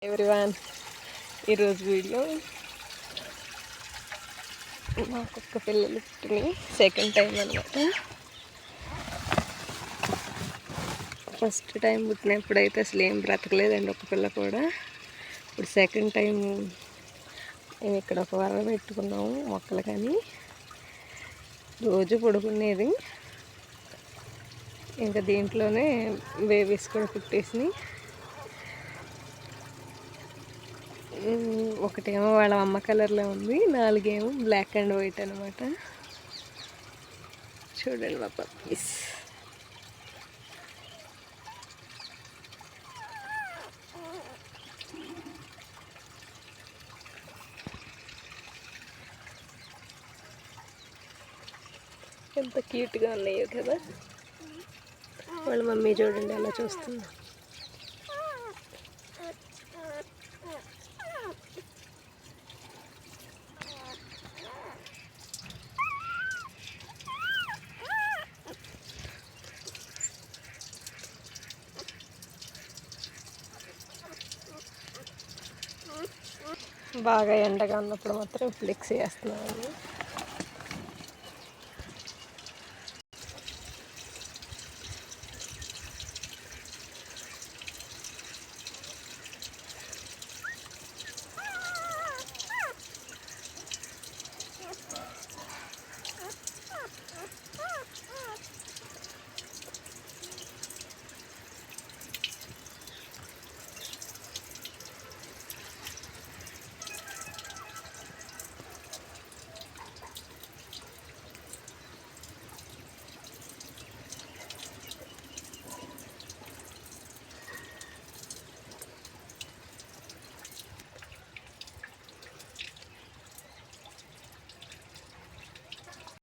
Everyone, ఈరోజు video మా కుక్క పిల్లలు పుట్టినాయి. సెకండ్ టైం అనమాట. ఫస్ట్ టైం పుట్టినప్పుడైతే అసలు ఏం బ్రతకలేదండి ఒక పిల్ల కూడా. ఇప్పుడు సెకండ్ టైం మేము ఇక్కడ ఒక వర పెట్టుకున్నాము మొక్కలు, కానీ రోజు పడుకునేది. ఇంకా దీంట్లోనే బేబీస్ కూడా పుట్టేసినాయి. ఒకటేమో వాళ్ళ అమ్మ కలర్లో ఉంది, 4 ఏమో బ్లాక్ అండ్ వైట్ అనమాట. చూడండి మా పప్పీస్. ఎంత క్యూట్గా ఉన్నాయో కదా. వాళ్ళ మమ్మీ చూడండి అలా చూస్తుంది. బాగా ఎండగా ఉన్నప్పుడు మాత్రం ఫ్లెక్స్ వేస్తున్నాను.